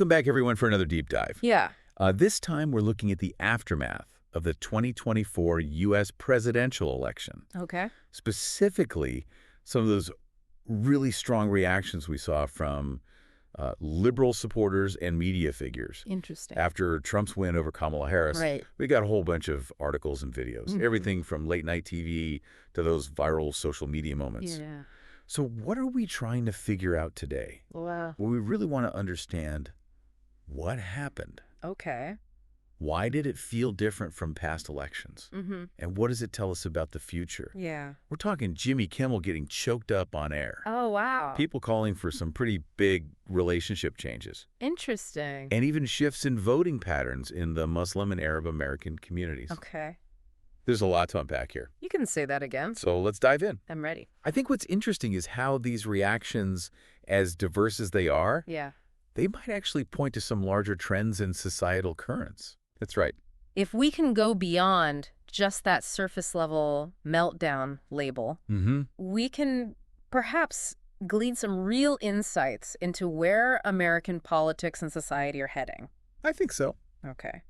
Welcome back, everyone, for another deep dive. Yeah. This time, we're looking at the aftermath of the 2024 U.S. presidential election. Okay. Specifically, some of those really strong reactions we saw from liberal supporters and media figures. Interesting. After Trump's win over Kamala Harris, Right. we got a whole bunch of articles and videos, everything from late-night TV to those viral social media moments. Yeah. So what are we trying to figure out today? Wow. Well, we really want to understand what happened. Okay. Why did it feel different from past elections? And what does it tell us about the future? Yeah. We're talking Jimmy Kimmel getting choked up on air. Oh, wow. People calling for some pretty big relationship changes. Interesting. And even shifts in voting patterns in the Muslim and Arab American communities. Okay. There's a lot to unpack here. You can say that again. So let's dive in. I'm ready. I think what's interesting is how these reactions, as diverse as they are, Yeah. they might actually point to some larger trends in societal currents. That's right. If we can go beyond just that surface level meltdown label, we can perhaps glean some real insights into where American politics and society are heading. I think so. Okay.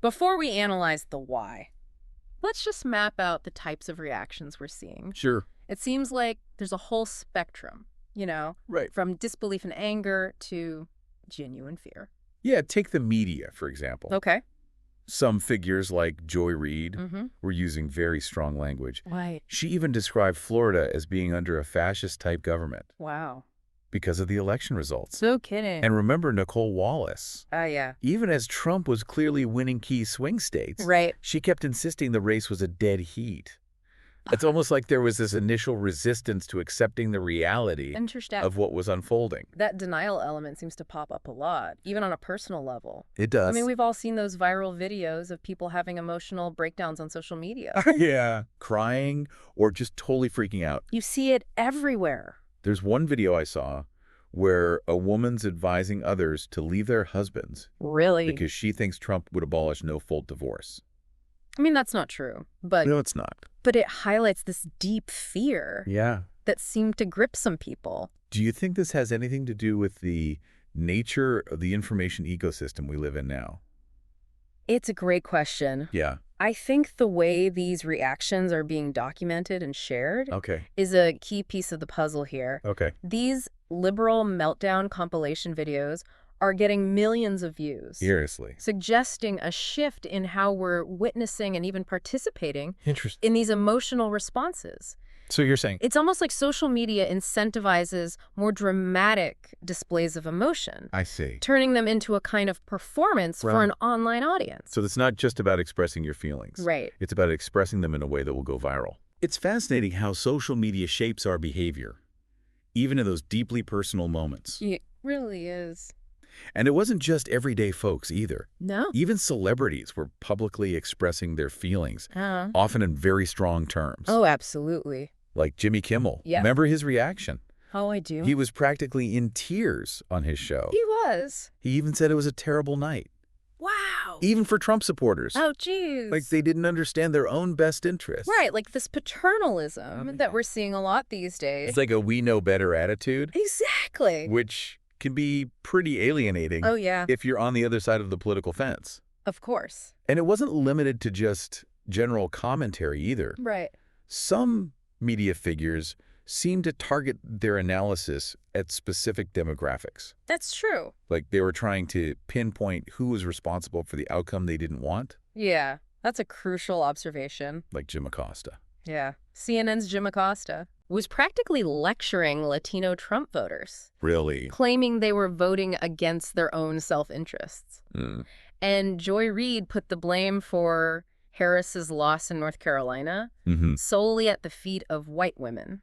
Before we analyze the why, let's just map out the types of reactions we're seeing. Sure. It seems like there's a whole spectrum, Right. from disbelief and anger to genuine fear. Yeah, take the media, for example. Okay. Some figures like Joy Reid were using very strong language. Right. She even described Florida as being under a fascist-type government Wow. because of the election results. So kidding. And remember Nicole Wallace. Yeah. Even as Trump was clearly winning key swing states, Right. she kept insisting the race was a dead heat. It's almost like there was this initial resistance to accepting the reality Interesting. of what was unfolding. That denial element seems to pop up a lot, even on a personal level. It does. I mean, we've all seen those viral videos of people having emotional breakdowns on social media. Yeah. Crying or just totally freaking out. You see it everywhere. There's one video I saw where a woman's advising others to leave their husbands Really? because she thinks Trump would abolish no-fault divorce. I mean, that's not true, but No, it's not. it highlights this deep fear Yeah. that seemed to grip some people. Do you think this has anything to do with the nature of the information ecosystem we live in now? It's a great question. Yeah. I think the way these reactions are being documented and shared Okay. is a key piece of the puzzle here. Okay. These liberal meltdown compilation videos are getting millions of views, Seriously. suggesting a shift in how we're witnessing and even participating Interesting. in these emotional responses. So you're saying? It's almost like social media incentivizes more dramatic displays of emotion, I see. turning them into a kind of performance for Right. an online audience. So it's not just about expressing your feelings. Right. It's about expressing them in a way that will go viral. It's fascinating how social media shapes our behavior, even in those deeply personal moments. It really is. And it wasn't just everyday folks either. No. Even celebrities were publicly expressing their feelings, Uh-huh. often in very strong terms. Oh, absolutely. Like Jimmy Kimmel. Yeah. Remember his reaction? Oh, I do. He was practically in tears on his show. He was. He even said it was a terrible night, Wow. even for Trump supporters. Oh, geez. Like they didn't understand their own best interests. Right, like this paternalism Oh, yeah. that we're seeing a lot these days. It's like a we know better attitude, Exactly. which can be pretty alienating Oh, yeah. if you're on the other side of the political fence. Of course. And it wasn't limited to just general commentary either. Right. Some media figures seem to target their analysis at specific demographics. That's true. Like they were trying to pinpoint who was responsible for the outcome they didn't want, Yeah, that's a crucial observation. like Jim Acosta. Yeah. CNN's Jim Acosta was practically lecturing Latino Trump voters, Really? claiming they were voting against their own self-interests. Mm. And Joy Reid put the blame for Harris's loss in North Carolina solely at the feet of white women.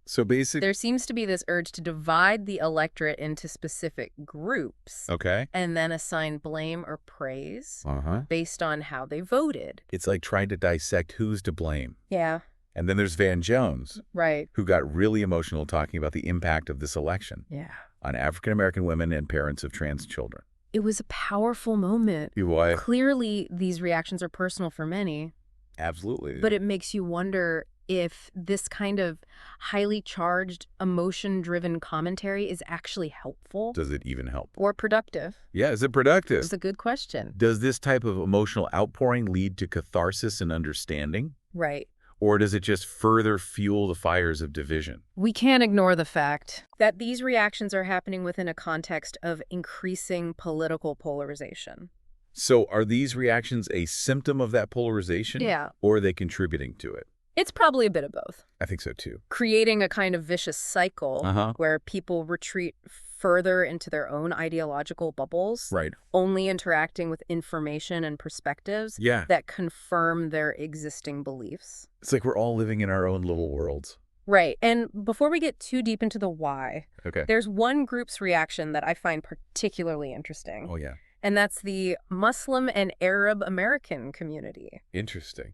So basically, There seems to be this urge to divide the electorate into specific groups okay. and then assign blame or praise Uh-huh. based on how they voted. It's like trying to dissect who's to blame. Yeah, And then there's Van Jones, right. who got really emotional talking about the impact of this election Yeah. on African-American women and parents of trans children. It was a powerful moment. Why? Clearly, these reactions are personal for many, Absolutely. but it makes you wonder if this kind of highly charged, emotion-driven commentary is actually helpful Does it even help? or productive. Yeah, is it productive? It's a good question. Does this type of emotional outpouring lead to catharsis and understanding? Right. Or does it just further fuel the fires of division? We can't ignore the fact that these reactions are happening within a context of increasing political polarization. So are these reactions a symptom of that polarization? Yeah. Or are they contributing to it? It's probably a bit of both. I think so too. Creating a kind of vicious cycle where people retreat further into their own ideological bubbles, Right. only interacting with information and perspectives Yeah. that confirm their existing beliefs. It's like we're all living in our own little worlds. Right. And before we get too deep into the why, Okay. there's one group's reaction that I find particularly interesting. Oh, yeah. And that's the Muslim and Arab American community. Interesting.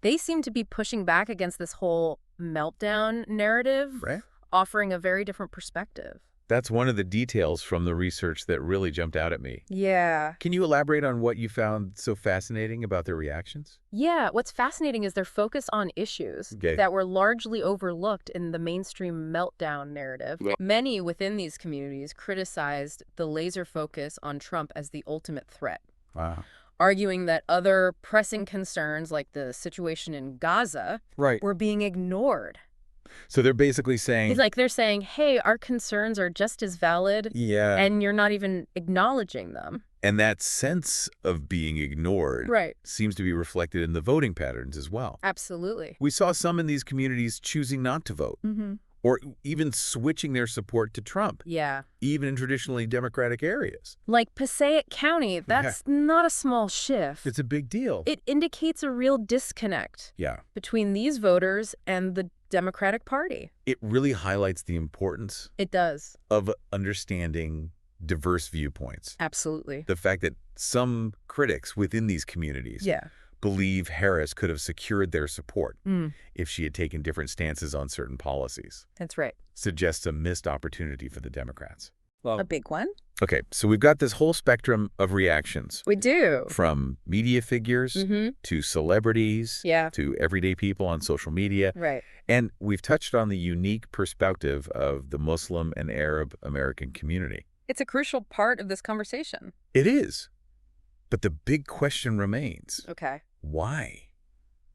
They seem to be pushing back against this whole meltdown narrative, Right. offering a very different perspective. That's one of the details from the research that really jumped out at me. Yeah. Can you elaborate on what you found so fascinating about their reactions? Yeah, what's fascinating is their focus on issues that were largely overlooked in the mainstream meltdown narrative. Yeah. Many within these communities criticized the laser focus on Trump as the ultimate threat, Wow. arguing that other pressing concerns like the situation in Gaza Right. were being ignored. So they're basically saying... It's like they're saying, hey, our concerns are just as valid, Yeah. and you're not even acknowledging them. And that sense of being ignored Right. seems to be reflected in the voting patterns as well. Absolutely. We saw some in these communities choosing not to vote, or even switching their support to Trump, Yeah. even in traditionally Democratic areas. Like Passaic County, that's not a small shift. It's a big deal. It indicates a real disconnect Yeah. between these voters and the Democratic Party. It really highlights the importance It does. of understanding diverse viewpoints. Absolutely. The fact that some critics within these communities Yeah. believe Harris could have secured their support if she had taken different stances on certain policies That's right. suggests a missed opportunity for the Democrats. A big one? Okay, so we've got this whole spectrum of reactions, We do. from media figures to celebrities Yeah. to everyday people on social media. Right. And we've touched on the unique perspective of the Muslim and Arab American community. It's a crucial part of this conversation. It is. But the big question remains. Okay. Why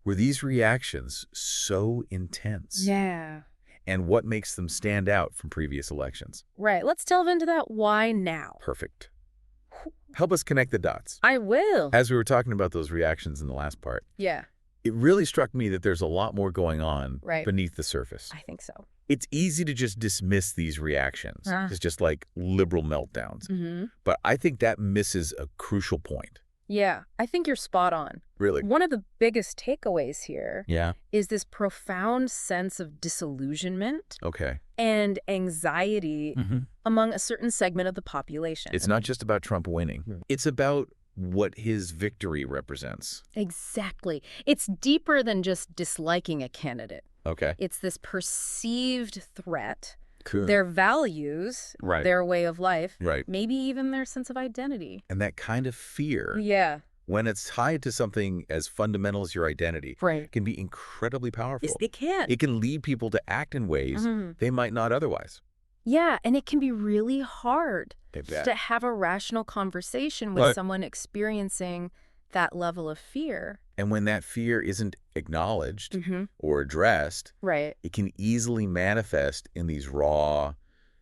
were these reactions so intense? Yeah. And what makes them stand out from previous elections? Right. Let's delve into that why now. Perfect. Help us connect the dots. I will. As we were talking about those reactions in the last part, Yeah, it really struck me that there's a lot more going on beneath the surface. I think so. It's easy to just dismiss these reactions as just like liberal meltdowns. But I think that misses a crucial point. Yeah, I think you're spot on. Really? One of the biggest takeaways here Yeah. is this profound sense of disillusionment Okay. and anxiety among a certain segment of the population. It's not just about Trump winning. It's about what his victory represents. Exactly. It's deeper than just disliking a candidate. Okay. It's this perceived threat, Cool. their values, Right. their way of life, Right. maybe even their sense of identity. And that kind of fear, Yeah. when it's tied to something as fundamental as your identity, Right. can be incredibly powerful. Yes, they can. It can lead people to act in ways they might not otherwise. Yeah, and it can be really hard I bet. to have a rational conversation with someone experiencing that level of fear. And when that fear isn't acknowledged or addressed, Right. it can easily manifest in these raw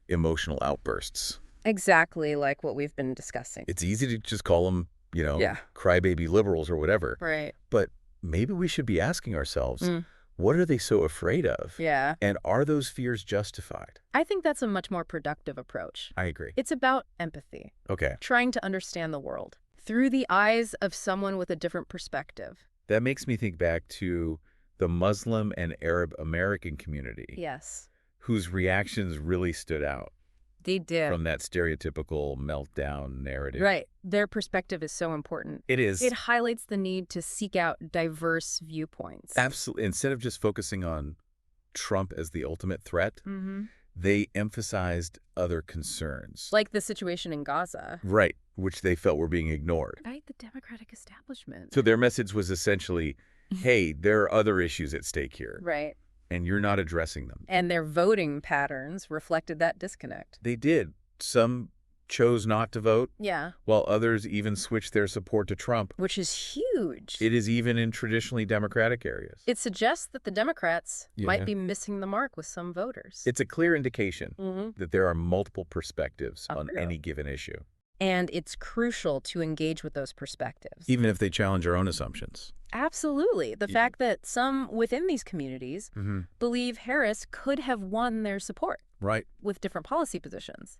emotional outbursts. Exactly like what we've been discussing. It's easy to just call them, Yeah. crybaby liberals or whatever. Right. But maybe we should be asking ourselves, what are they so afraid of? Yeah. And are those fears justified? I think that's a much more productive approach. I agree. It's about empathy, Okay. trying to understand the world through the eyes of someone with a different perspective. That makes me think back to the Muslim and Arab American community, Yes, whose reactions really stood out they did. from that stereotypical meltdown narrative. Right. Their perspective is so important. It is. It highlights the need to seek out diverse viewpoints. Absolutely. Instead of just focusing on Trump as the ultimate threat, they emphasized other concerns. Like the situation in Gaza. Right, which they felt were being ignored. Right, the Democratic establishment. So their message was essentially, hey, there are other issues at stake here, Right. and you're not addressing them. And their voting patterns reflected that disconnect. They did. Some chose not to vote, Yeah. while others even switched their support to Trump. Which is huge. It is even in traditionally Democratic areas. It suggests that the Democrats Yeah. might be missing the mark with some voters. It's a clear indication that there are multiple perspectives on True. any given issue, And it's crucial to engage with those perspectives. even if they challenge our own assumptions. Absolutely. The fact that some within these communities believe Harris could have won their support Right. with different policy positions.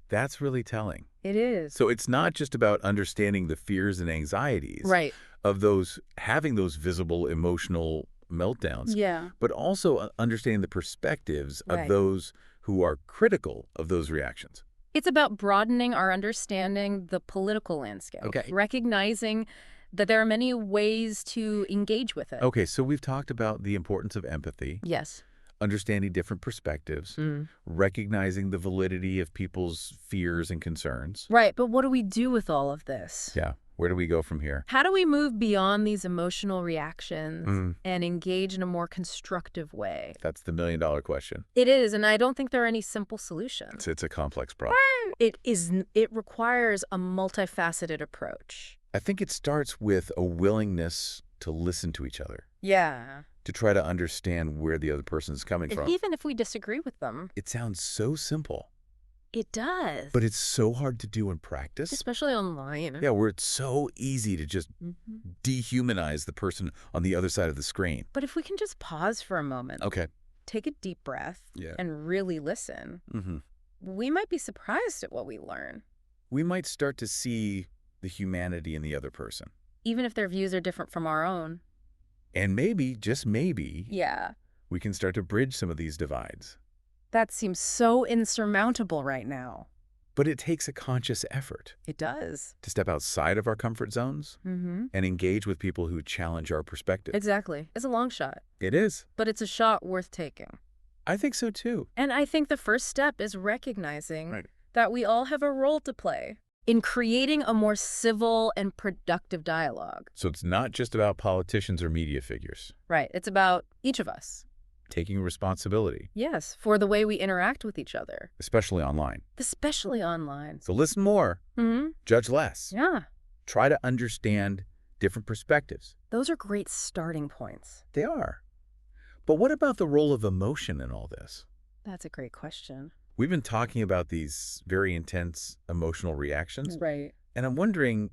That's really telling. It is. So it's not just about understanding the fears and anxieties Right. of those having those visible emotional meltdowns, Yeah. but also understanding the perspectives of Right. those who are critical of those reactions. It's about broadening our understanding the political landscape. Okay. Recognizing that there are many ways to engage with it. Okay, so we've talked about the importance of empathy, Yes. understanding different perspectives, recognizing the validity of people's fears and concerns. Right, but what do we do with all of this? Yeah, where do we go from here? How do we move beyond these emotional reactions and engage in a more constructive way? That's the million-dollar question. It is, and I don't think there are any simple solutions. It's a complex problem. It requires a multifaceted approach. I think it starts with a willingness to listen to each other, Yeah. to try to understand where the other person is coming from. Even if we disagree with them. It sounds so simple, It does. but it's so hard to do in practice. Especially online. Yeah, where it's so easy to just dehumanize the person on the other side of the screen. But if we can just pause for a moment, Okay. take a deep breath, Yeah. and really listen, we might be surprised at what we learn, We might start to see the humanity in the other person. even if their views are different from our own. And maybe, just maybe, Yeah. we can start to bridge some of these divides. That seems so insurmountable right now. But it takes a conscious effort It does. to step outside of our comfort zones and engage with people who challenge our perspective. Exactly. It's a long shot, It is. but it's a shot worth taking. I think so, too. And I think the first step is recognizing Right. that we all have a role to play in creating a more civil and productive dialogue. So it's not just about politicians or media figures. Right. It's about each of us. Taking responsibility, Yes, for the way we interact with each other, especially online. especially online. So listen more, judge less. Yeah. Try to understand different perspectives. Those are great starting points. They are. But what about the role of emotion in all this? That's a great question. We've been talking about these very intense emotional reactions, Right. and I'm wondering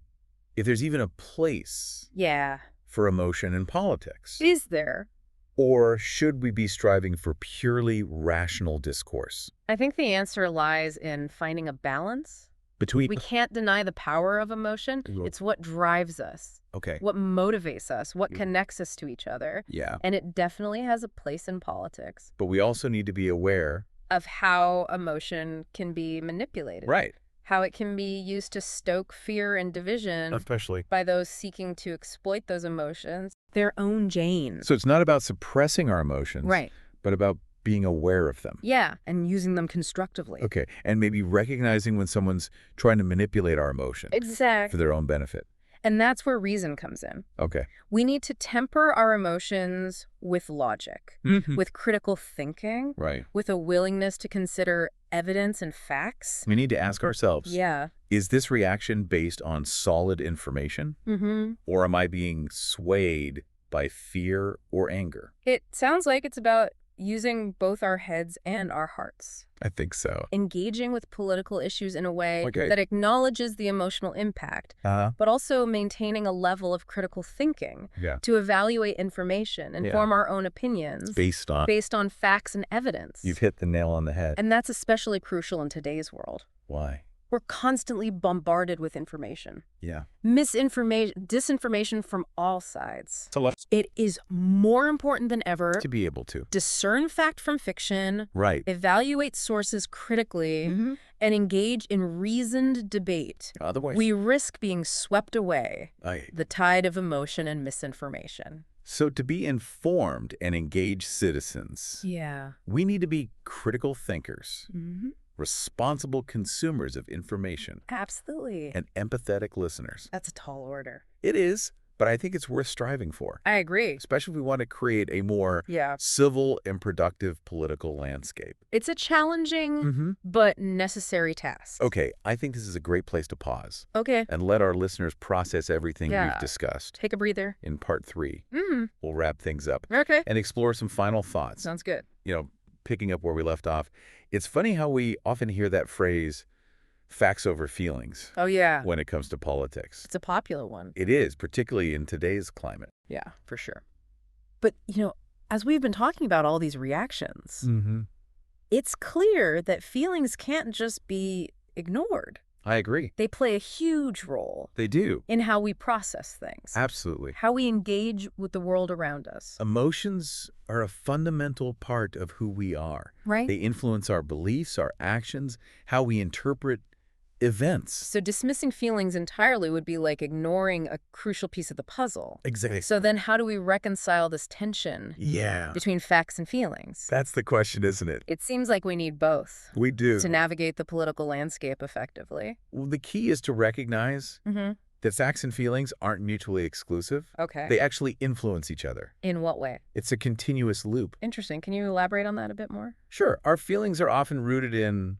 if there's even a place Yeah. for emotion in politics. Is there? Or should we be striving for purely rational discourse? I think the answer lies in finding a balance. Between... We can't deny the power of emotion. It's what drives us, Okay. what motivates us, what connects us to each other. Yeah. And it definitely has a place in politics But we also need to be aware... of how emotion can be manipulated. Right. How it can be used to stoke fear and division Especially. by those seeking to exploit those emotions, their own gain. So it's not about suppressing our emotions. Right. But about being aware of them. Yeah, and using them constructively. Okay. And maybe recognizing when someone's trying to manipulate our emotion for Exactly. their own benefit. And that's where reason comes in. Okay. We need to temper our emotions with logic, with critical thinking, Right. with a willingness to consider evidence and facts. We need to ask ourselves, Yeah. is this reaction based on solid information? Or am I being swayed by fear or anger? It sounds like it's about using both our heads and our hearts. I think so. Engaging with political issues in a way Okay. that acknowledges the emotional impact, but also maintaining a level of critical thinking Yeah. to evaluate information and Yeah. form our own opinions Based on... facts and evidence. You've hit the nail on the head. And that's especially crucial in today's world. Why? We're constantly bombarded with information. Yeah. Misinformation, disinformation from all sides. So let's... It is more important than ever To be able to. discern fact from fiction, Right. evaluate sources critically, and engage in reasoned debate. Otherwise... We risk being swept away I... the tide of emotion and misinformation. So to be informed and engaged citizens, Yeah. we need to be critical thinkers, responsible consumers of information, Absolutely. and empathetic listeners. That's a tall order. It is, but I think it's worth striving for, I agree. especially if we want to create a more Yeah. civil and productive political landscape. It's a challenging but necessary task. Okay, I think this is a great place to pause Okay. and let our listeners process everything Yeah. we've discussed. Take a breather. In part 3, we'll wrap things up Okay. and explore some final thoughts. Sounds good. Picking up where we left off, it's funny how we often hear that phrase, facts over feelings, Oh, yeah. when it comes to politics. It's a popular one. It is, particularly in today's climate. Yeah, for sure. But, as we've been talking about all these reactions, it's clear that feelings can't just be ignored. I agree. They play a huge role They do. in how we process things, Absolutely. how we engage with the world around us. Emotions are a fundamental part of who we are. Right? They influence our beliefs, our actions, how we interpret events. So dismissing feelings entirely would be like ignoring a crucial piece of the puzzle. Exactly. So then how do we reconcile this tension Yeah. between facts and feelings? That's the question, isn't it? It seems like we need both We do. to navigate the political landscape effectively. Well, the key is to recognize Mm-hmm. that facts and feelings aren't mutually exclusive. Okay. They actually influence each other. In what way? It's a continuous loop. Interesting. Can you elaborate on that a bit more? Sure, our feelings are often rooted in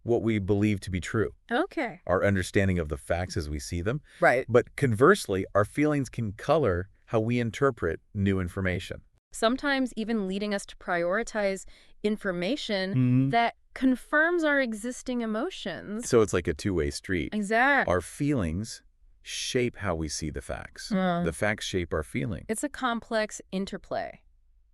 what we believe to be true, Okay. our understanding of the facts as we see them. Right. But conversely, our feelings can color how we interpret new information. Sometimes even leading us to prioritize information that confirms our existing emotions. So it's like a two-way street. Exactly. Our feelings shape how we see the facts. The facts shape our feelings. It's a complex interplay.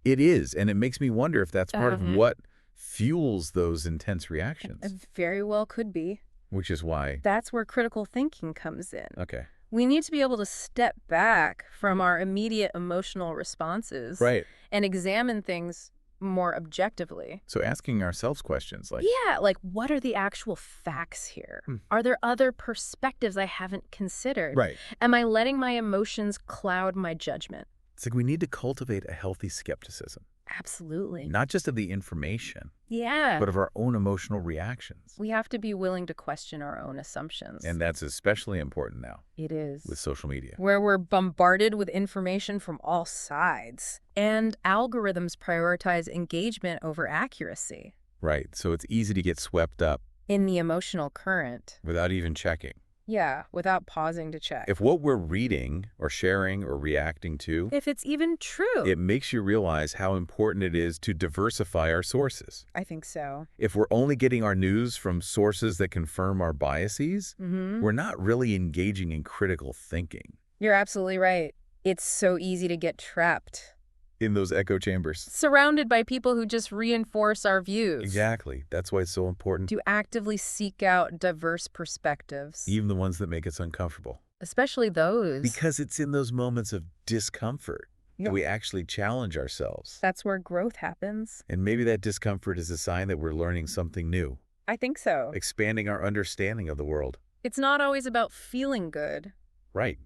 It is, and it makes me wonder if that's part of what fuels those intense reactions, It very well could be. which is why... That's where critical thinking comes in. Okay. We need to be able to step back from our immediate emotional responses Right. and examine things more objectively. So asking ourselves questions like, Yeah, like what are the actual facts here? Are there other perspectives I haven't considered? right. Am I letting my emotions cloud my judgment? It's like we need to cultivate a healthy skepticism, Absolutely. not just of the information, Yeah. but of our own emotional reactions. We have to be willing to question our own assumptions. And that's especially important now it is. with social media. Where we're bombarded with information from all sides. And algorithms prioritize engagement over accuracy Right. So it's easy to get swept up in the emotional current. without even checking. Yeah, without pausing to check. If what we're reading or sharing or reacting to, If it's even true. it makes you realize how important it is to diversify our sources. I think so. If we're only getting our news from sources that confirm our biases, we're not really engaging in critical thinking. You're absolutely right. It's so easy to get trapped, In those echo chambers. surrounded by people who just reinforce our views. Exactly. That's why it's so important. To actively seek out diverse perspectives. Even the ones that make us uncomfortable. Especially those. Because it's in those moments of discomfort Yeah. that we actually challenge ourselves. That's where growth happens. And maybe that discomfort is a sign that we're learning something new, I think so. expanding our understanding of the world. It's not always about feeling good, Right.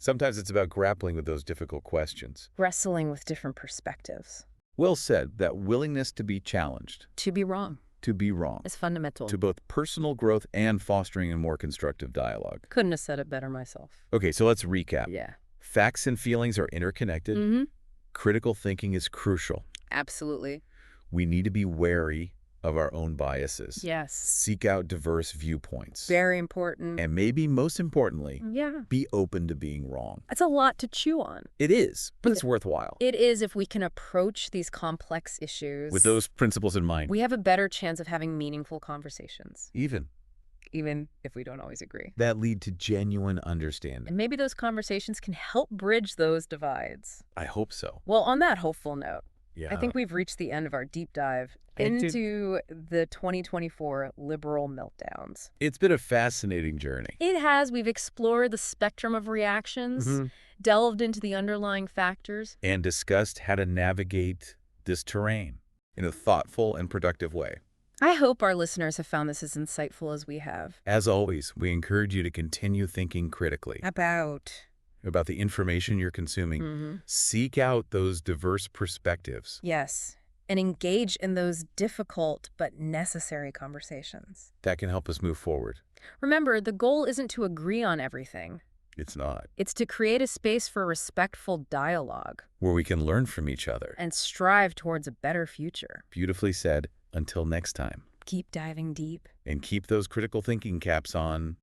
Sometimes it's about grappling with those difficult questions. wrestling with different perspectives. Well said, that willingness to be challenged, To be wrong to be wrong, is fundamental. to both personal growth and fostering a more constructive dialogue. Couldn't have said it better myself. Okay, so let's recap. Yeah. Facts and feelings are interconnected. Critical thinking is crucial. Absolutely. We need to be wary of our own biases. Yes. Seek out diverse viewpoints. Very important. And maybe most importantly, Yeah. be open to being wrong. It's a lot to chew on. It is, but it's worthwhile. It is if we can approach these complex issues. With those principles in mind. we have a better chance of having meaningful conversations, Even even if we don't always agree. that lead to genuine understanding. And maybe those conversations can help bridge those divides. I hope so. Well, on that hopeful note, Yeah. I think we've reached the end of our deep dive I do. into the 2024 liberal meltdowns. It's been a fascinating journey. It has. We've explored the spectrum of reactions, delved into the underlying factors. And discussed how to navigate this terrain in a thoughtful and productive way. I hope our listeners have found this as insightful as we have. As always, we encourage you to continue thinking critically about the information you're consuming. Seek out those diverse perspectives. Yes, and engage in those difficult but necessary conversations. That can help us move forward. Remember, the goal isn't to agree on everything. It's not. It's to create a space for respectful dialogue. Where we can learn from each other. And strive towards a better future. Beautifully said. Until next time. Keep diving deep. And keep those critical thinking caps on.